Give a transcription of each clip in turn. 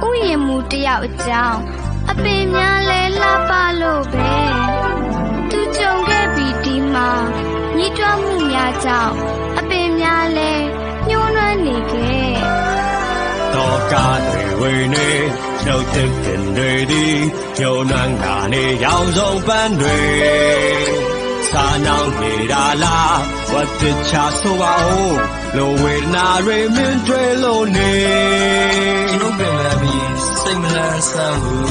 ဥယျာဉ်မူတယောက်အကြောင်းအပင်များလဲလှပလို့ပဲသူကြုံခဲ့ပြီးဒီမှာညှိတွားမှုများကြောင့်အပင်များလဲညှိုးနွမ်းနေခဲ့တော့ကားတွေဝေနေနှုတ်သက်ပင်တွေဒီညှိုးနွမ်းတာနေရောင်စုံပန်းတွေစာနောင်နေတာလားဝတ်တချဆိုပါဦးလိုဝေဒနာတွေမင်းတွေလို့နေကျွန်တော်ပင်မပြီးစိတ်မလန်းဆန်းဘူး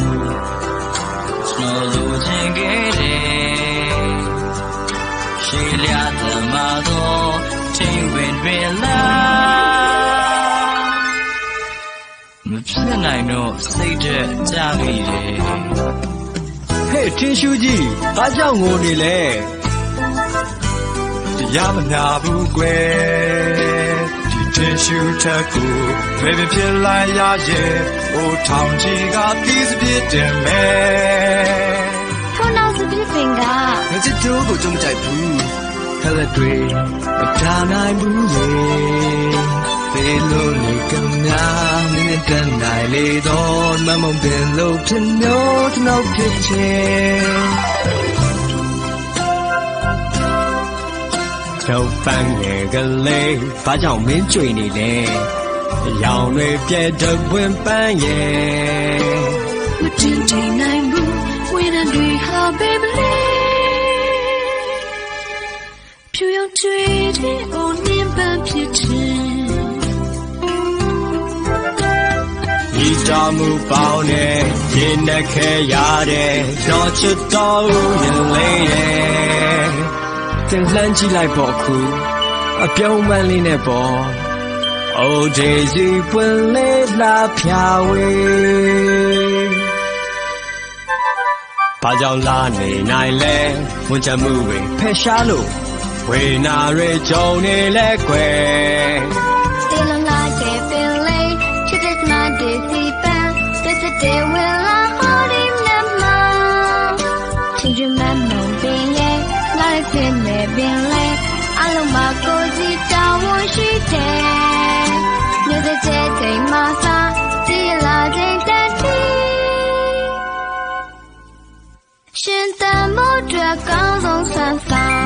ကျွန်တော်လိုချင်ခဲ့တယ်ရှေးလျာသမားတော့ချိန်ဝင်တွင်လားမဖြစ်နိုင်တော့စိတ်သက်ကြမိတယ်ဟဲ့ထင်းရှူးကြီးဘာကြောင့်ငိုနေလဲတရားမနာဘူးကွယ်ဒီတင်ရှူချက်ကိုဘယ်ဖြစ်လိုက်ရရဲ့အိုထောင်ကြီးကပြီးစပြစ်တယ်မယ်ထို့နောက်စပြစ်ပင်ကငါချစ်တို့ကိုကြုံကြိုက်ဘူးခလက်တွေမထားနိုင်ဘူးလေဒီလိုနေကညာမင်းတန်နိုင်လေတော့မမုံပင်လို့ဖြစ်မျိုးတော့ဖြစ်ချင်တော့ပန်းငယ်ကလေးဘာကြောင့်မင်းကြွေနေလဲအယောင်တွေပြဲတော့ဝင်ပန်းရဲ့မတင်တင်နိုင်ဘူးဝေးတဲ့တွေဟာဘေးမလေးဖြူရောင်ကျွေးတဲ့အိုနင်းပန်းဖြစ်ချင်ဤတော်မူပေါင်းနဲ့ရင်နဲ့ခဲရတဲ့တော့ချစ်တော်ရင်လေးရဲ့တင်လှမ်းကြည့်လိုက်ပေါ့ခုအပြုံးမှန်းလေးနဲ့ပေါ့အိုဒေးစီပွင့်လေးလာဖြာဝေးဘာကြောင့်လာနေနိုင်လဲဝန်ချမှုတွေဖယ်ရှားလို့ဝေနာတွေကြုံနေလဲကွယ်တင်လငါတဲ့ပင်လေးချစ်တဲ့မဒေးစီပန်းတဲ့ဝဲလာဟောဒီမြတ်မောင်ချစ်ချင်မမုံပင်ရဲ့လာတဲ့မဲ့ပင်လေးအလုံးမကိုစီတောင်းဝန်ရှိတယ်မြို့တဲ့တိမ်မှာသာကြည်လာတဲ့တက်တီရှင်တမို့အတွက်ကောင်းဆုံးဆန်းဆောင်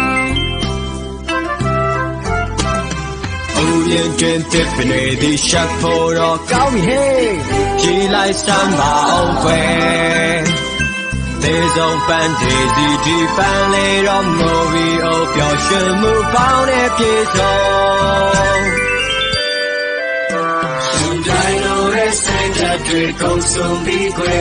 ရင်ကျင်းတစ်ပင်တွေဒီရှက်ဖို့တော့ကောင်းပြီဟေးကြည်လိုက်စမ်းပါအောင်ခွဲသေးဆုံးပန်းဒေးစီဒီပန်းလေးတော့မိုးပြီးအိုပျော်ရွှင်မှုပေါင်းတဲ့ပြေဆုံးရှင်တိုင်းလိုရဲ့စိတ်ဓာတ်တွေကုန်ဆုံးပြီးခွဲ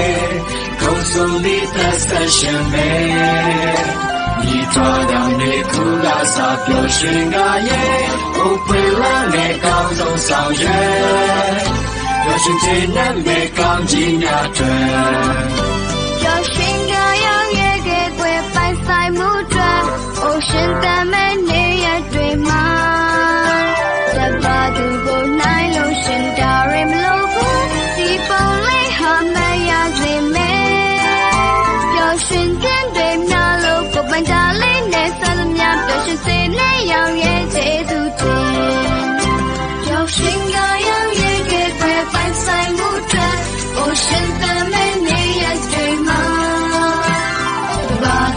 ကုန်ဆုံးပြီးသက်သက်ရှင်မဲ့ဒီတော်တော်နေခုလာစားပျော်ရွှင်ကရဲ့အိုပွေလာနဲ့ကောင်းဆုံးဆောင်ရဲ့ပျော်ရွှင်ခြင်းနဲ့မဲ့ကောင်းခြင်းများတွေပျော်ရွှင်ကရောက်ရဲ့ကဲွယ်ပိုင်ဆိုင်မှုတွေအိုရှင်တမဲ့နေရတွေမှာတပါသူကိုနိုင်လို့ရှင်တာရမလို့ဘူးဒီပုံလေးဟာမရစေမဲ့ပျော်ရွှင်ခြင်းတွေများလို့ကိုပိုင်တာလေးနဲ့ဆက်သမျှပျော်ရွှင်စေနဲ့ရောက်ရဲ့ကျေးဇူးတင်ပျော်ရွှင်ကရောက်ရဲ့ကဲွယ်ပိုင်ဆိုင်မှုတွေအိုရှင်တမဲ့နေရတွေမှာ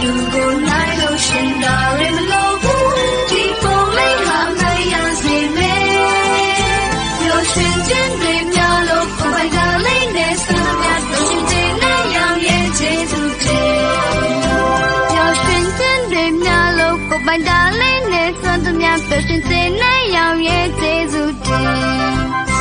သူကိုနိုင်လို့ရှင်တာရမလို့ဘူးဒီပုံလေးဟာမရစေမဲ့ပျော်ရွှင်ခြင်းတွေများလို့ကိုယ်ပိုင်ကလေးနဲ့ဆက်မြတ်လို့ရှင်တဲ့နဲ့ရောက်ရဲ့ကျေးဇူးတင်ပျော်ရွှင်ခြင်းတွေများလို့ကိုယ်ပိုင်ကလေးနဲ့ဆက်မြတ်လို့ရှင်တဲ့နဲ့ရောက်ရဲ့ကျေးဇူးတင်